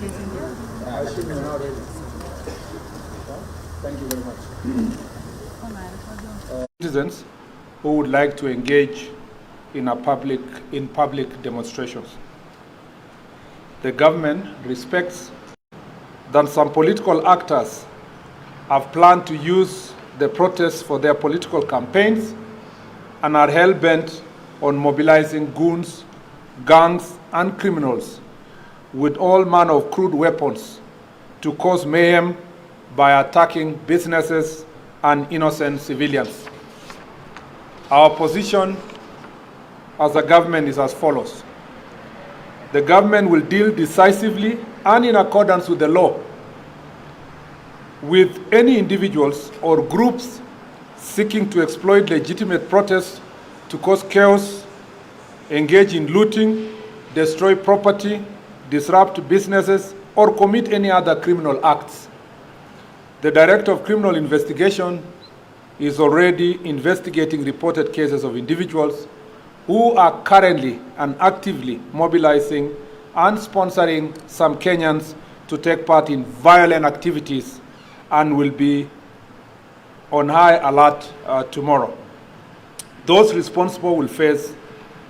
I assume you're not ready. Thank you very much. Citizens who would like to engage in public demonstrations. The government respects that some political actors have planned to use the protests for their political campaigns and are hell-bent on mobilizing goons, gangs, and criminals with all manner of crude weapons to cause mayhem by attacking businesses and innocent civilians. Our position as a government is as follows. The government will deal decisively and in accordance with the law with any individuals or groups seeking to exploit legitimate protests to cause chaos, engage in looting, destroy property, disrupt businesses, or commit any other criminal acts. The Director of Criminal Investigation is already investigating reported cases of individuals who are currently and actively mobilizing and sponsoring some Kenyans to take part in violent activities and will be on high alert tomorrow. Those responsible will face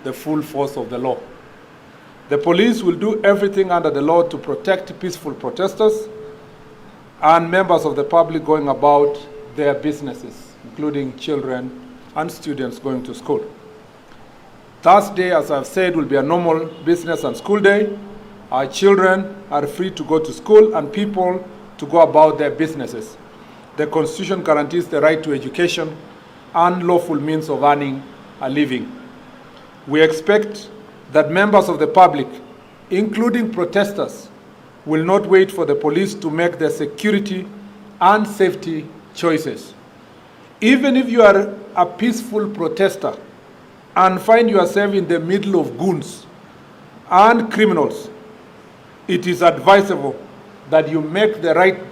the full force of the law. The police will do everything under the law to protect peaceful protesters and members of the public going about their businesses, including children and students going to school. Thursday, as I've said, will be a normal business and school day. Our children are free to go to school and people to go about their businesses. The Constitution guarantees the right to education and lawful means of earning a living. We expect that members of the public, including protesters, will not wait for the police to make their security and safety choices. Even if you are a peaceful protester and find yourself in the middle of goons and criminals, it is advisable that you make the right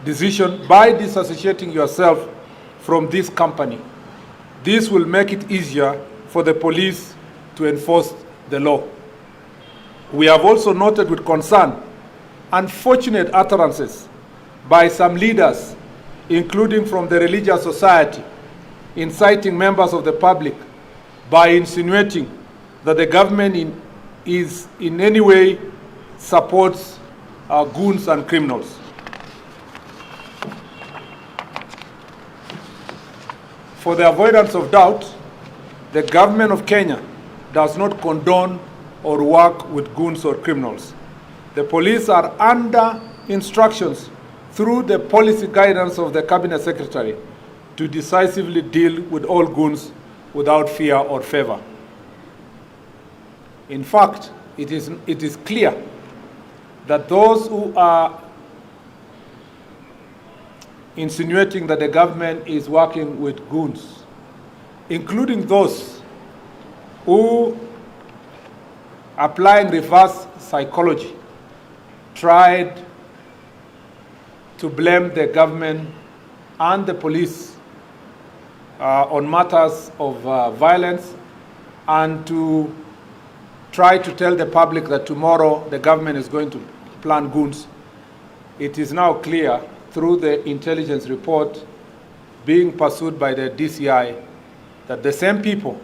decision by disassociating yourself from this company. This will make it easier for the police to enforce the law. We have also noted with concern unfortunate utterances by some leaders, including from the religious society, inciting members of the public by insinuating that the government is in any way supports goons and criminals. For the avoidance of doubt, the government of Kenya does not condone or work with goons or criminals. The police are under instructions through the policy guidance of the Cabinet Secretary to decisively deal with all goons without fear or favor. In fact, it is clear that those who are insinuating that the government is working with goons, including those who, applying reverse psychology, tried to blame the government and the police on matters of violence and to try to tell the public that tomorrow the government is going to plan goons. It is now clear through the intelligence report being pursued by the DCI that the same people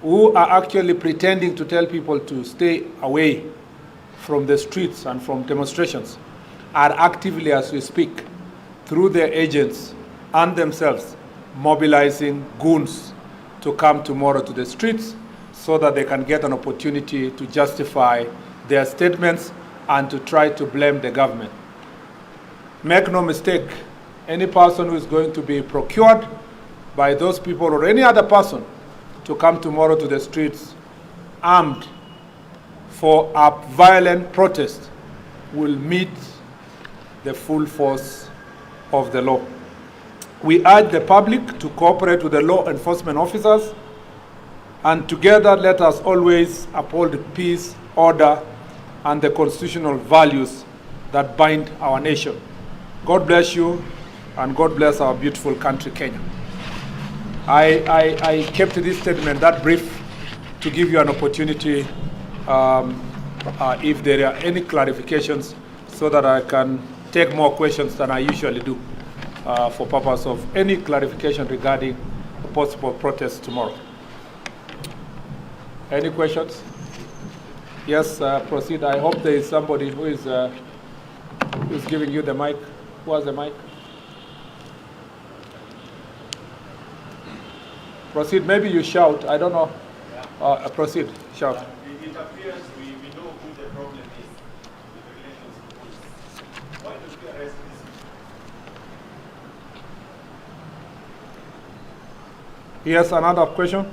who are actually pretending to tell people to stay away from the streets and from demonstrations are actively, as we speak, through their agents and themselves, mobilizing goons to come tomorrow to the streets so that they can get an opportunity to justify their statements and to try to blame the government. Make no mistake, any person who is going to be procured by those people or any other person to come tomorrow to the streets armed for a violent protest will meet the full force of the law. We urge the public to cooperate with the law enforcement officers, and together let us always uphold peace, order, and the constitutional values that bind our nation. God bless you, and God bless our beautiful country, Kenya. I kept this statement that brief to give you an opportunity if there are any clarifications so that I can take more questions than I usually do for purpose of any clarification regarding a possible protest tomorrow. Any questions? Yes, proceed. I hope there is somebody who is giving you the mic. Who has the mic? Proceed. Maybe you shout. I don't know. Proceed. Shout. It appears we know who the problem is with the relations with police. Why don't we arrest these people? Yes, another question?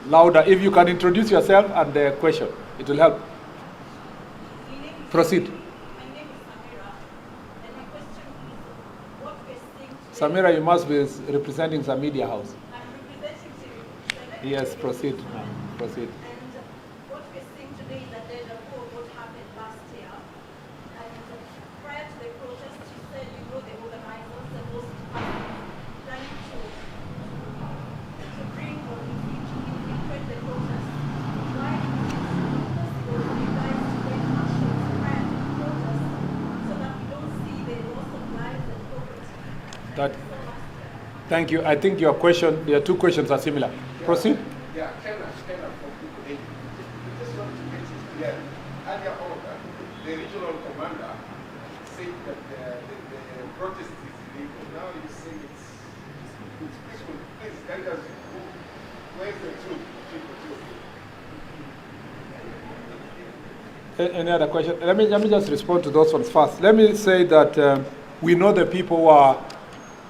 Louder. If you can introduce yourself and the question, it will help. Proceed. My name is Samira, and my question is, what we're seeing today... Samira, you must be representing the media house. I'm representing... Yes, proceed. Proceed. And what we're seeing today is that there's a report of what happened last year. And prior to the protest, you said you know the organizers and those planning to bring or infiltrate the protest. Why is it possible for you guys to take action prior to the protest so that we don't see the loss of lives and property? Thank you. I think your two questions are similar. Proceed. Yeah, Kenyan from people. We just want to make it clear. Earlier on, the regional commander said that the protest is illegal. Now you say it's peaceful. Please guide us. Where's the truth? Any other question? Let me just respond to those ones first. Let me say that we know the people who are,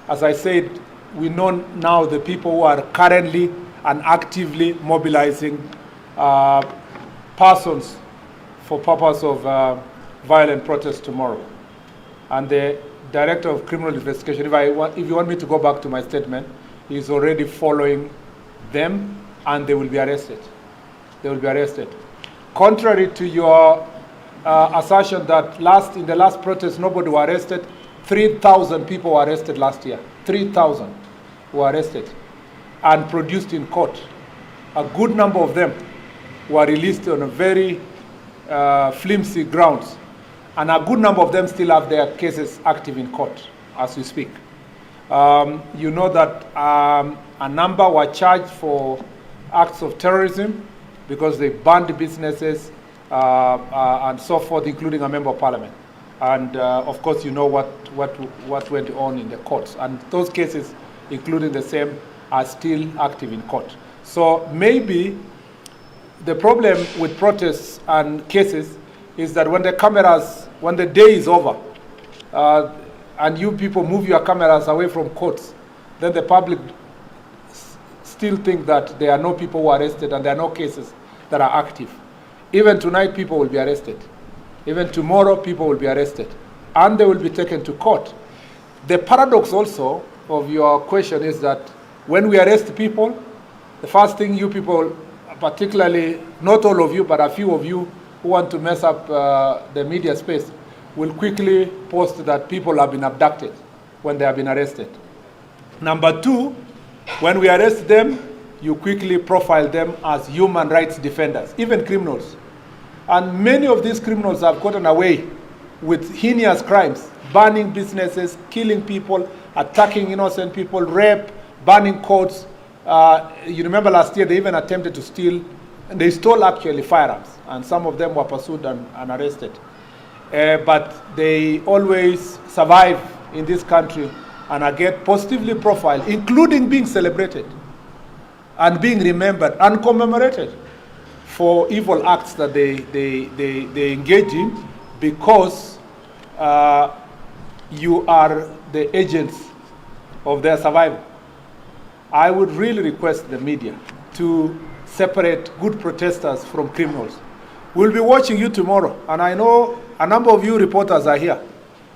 as I said, we know now the people who are currently and actively mobilizing persons for purpose of violent protest tomorrow. And the Director of Criminal Investigation, if you want me to go back to my statement, is already following them, and they will be arrested. They will be arrested. Contrary to your assertion that in the last protest nobody was arrested, 3,000 people were arrested last year. 3,000 were arrested and produced in court. A good number of them were released on a very flimsy grounds, and a good number of them still have their cases active in court as we speak. You know that a number were charged for acts of terrorism because they banned businesses and so forth, including a member of parliament. And of course, you know what went on in the courts. And those cases, including the same, are still active in court. So maybe the problem with protests and cases is that when the day is over, and you people move your cameras away from courts, then the public still think that there are no people who are arrested and there are no cases that are active. Even tonight, people will be arrested. Even tomorrow, people will be arrested. And they will be taken to court. The paradox also of your question is that when we arrest people, the first thing you people, particularly, not all of you, but a few of you who want to mess up the media space, will quickly post that people have been abducted when they have been arrested. Number two, when we arrest them, you quickly profile them as human rights defenders, even criminals. And many of these criminals have gotten away with heinous crimes, burning businesses, killing people, attacking innocent people, rape, burning courts. You remember last year they even attempted to steal, and they stole actually firearms, and some of them were pursued and arrested. But they always survive in this country and are get positively profiled, including being celebrated and being remembered and commemorated for evil acts that they engage in, because you are the agents of their survival. I would really request the media to separate good protesters from criminals. We'll be watching you tomorrow, and I know a number of you reporters are here.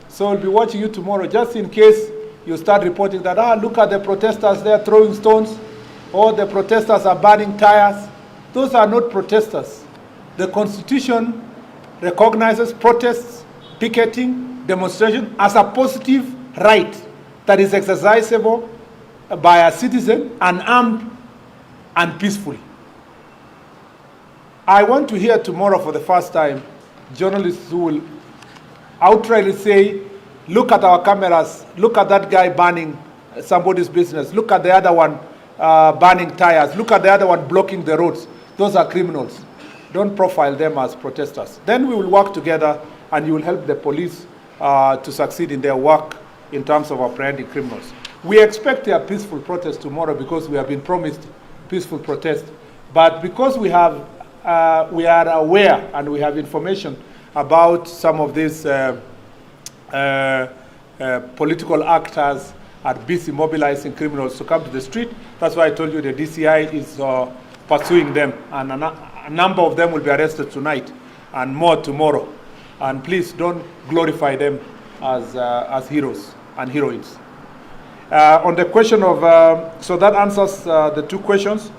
So we'll be watching you tomorrow, just in case you start reporting that, look at the protesters there throwing stones, or the protesters are burning tires. Those are not protesters. The Constitution recognizes protests, picketing, demonstration as a positive right that is exercisable by a citizen, an armed and peacefully. I want to hear tomorrow for the first time journalists who will outrightly say, look at our cameras, look at that guy burning somebody's business, look at the other one burning tires, look at the other one blocking the roads. Those are criminals. Don't profile them as protesters. Then we will work together and you will help the police to succeed in their work in terms of apprehending criminals. We expect a peaceful protest tomorrow because we have been promised peaceful protest. But because we are aware and we have information about some of these political actors are busy mobilizing criminals to come to the street. That's why I told you the DCI is pursuing them, and a number of them will be arrested tonight and more tomorrow. And please don't glorify them as heroes and heroines. On the question of, so that answers the two questions.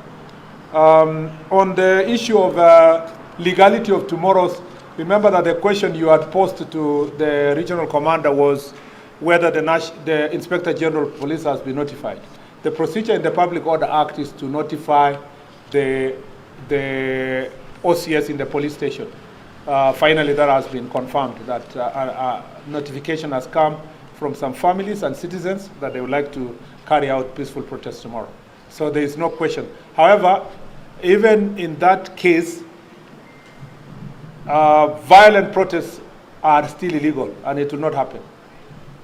On the issue of legality of tomorrow's, remember that the question you had posed to the regional commander was whether the Inspector General of Police has been notified. The procedure in the Public Order Act is to notify the OCS in the police station. Finally, that has been confirmed, that notification has come from some families and citizens that they would like to carry out peaceful protests tomorrow. So there is no question. However, even in that case, violent protests are still illegal and it will not happen.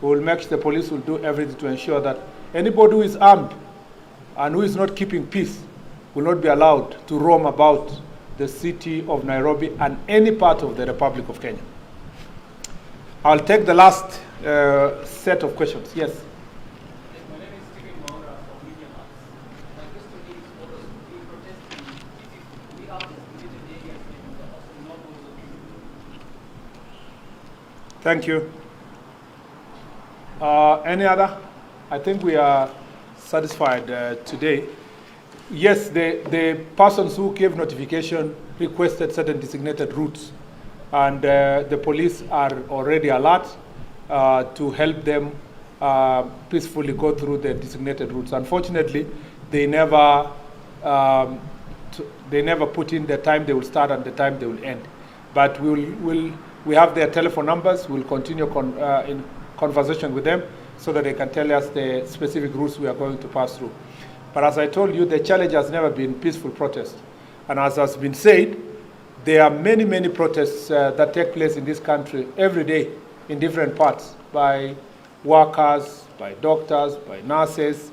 We will make sure the police will do everything to ensure that anybody who is armed and who is not keeping peace will not be allowed to roam about the city of Nairobi and any part of the Republic of Kenya. I'll take the last set of questions. Yes? My name is Stephen Maura from Media Max. My question is, for those who protesting, we have designated areas and also normal locations. Thank you. Any other? I think we are satisfied today. Yes, the persons who gave notification requested certain designated routes, and the police are already alert to help them peacefully go through the designated routes. Unfortunately, they never put in the time they will start and the time they will end. But we have their telephone numbers. We'll continue in conversation with them so that they can tell us the specific routes we are going to pass through. But as I told you, the challenge has never been peaceful protest. And as has been said, there are many, many protests that take place in this country every day in different parts by workers, by doctors, by nurses,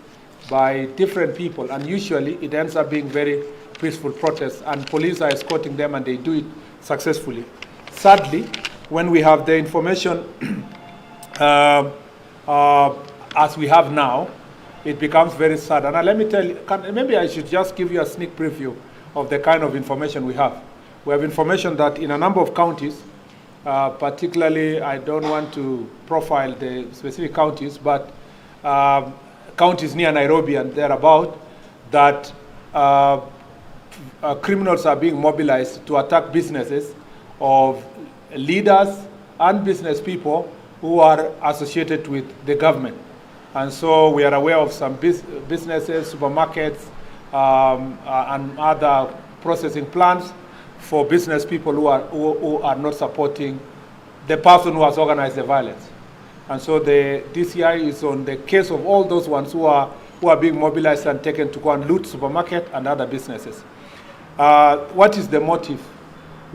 by different people. And usually it ends up being very peaceful protests, and police are escorting them and they do it successfully. Sadly, when we have the information as we have now, it becomes very sad. And let me tell you, maybe I should just give you a sneak preview of the kind of information we have. We have information that in a number of counties, particularly, I don't want to profile the specific counties, but counties near Nairobi and thereabout, that criminals are being mobilized to attack businesses of leaders and business people who are associated with the government. And so we are aware of some businesses, supermarkets, and other processing plants for business people who are not supporting the person who has organized the violence. And so the DCI is on the case of all those ones who are being mobilized and taken to go and loot supermarket and other businesses. What is the motive?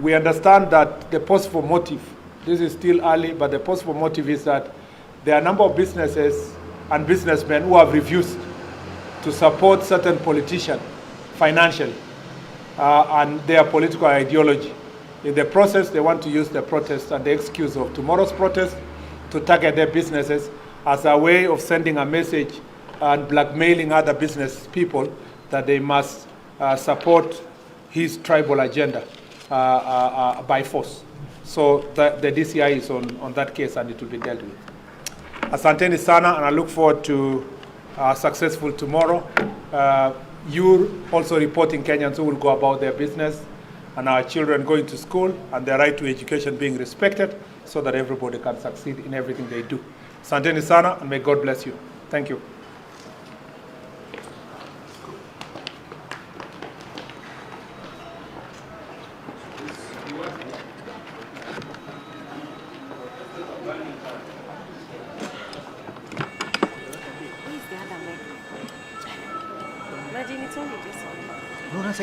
We understand that the possible motive, this is still early, but the possible motive is that there are a number of businesses and businessmen who have refused to support certain politicians financially and their political ideology. In the process, they want to use the protest and the excuse of tomorrow's protest to target their businesses as a way of sending a message and blackmailing other business people that they must support his tribal agenda by force. So the DCI is on that case and it will be dealt with. Asanteni sana, and I look forward to successful tomorrow. You're also reporting Kenyans who will go about their business, and our children going to school and their right to education being respected so that everybody can succeed in everything they do. Asanteni sana, and may God bless you. Thank you. Where's the other mic? Imagine it's only this one. No, that's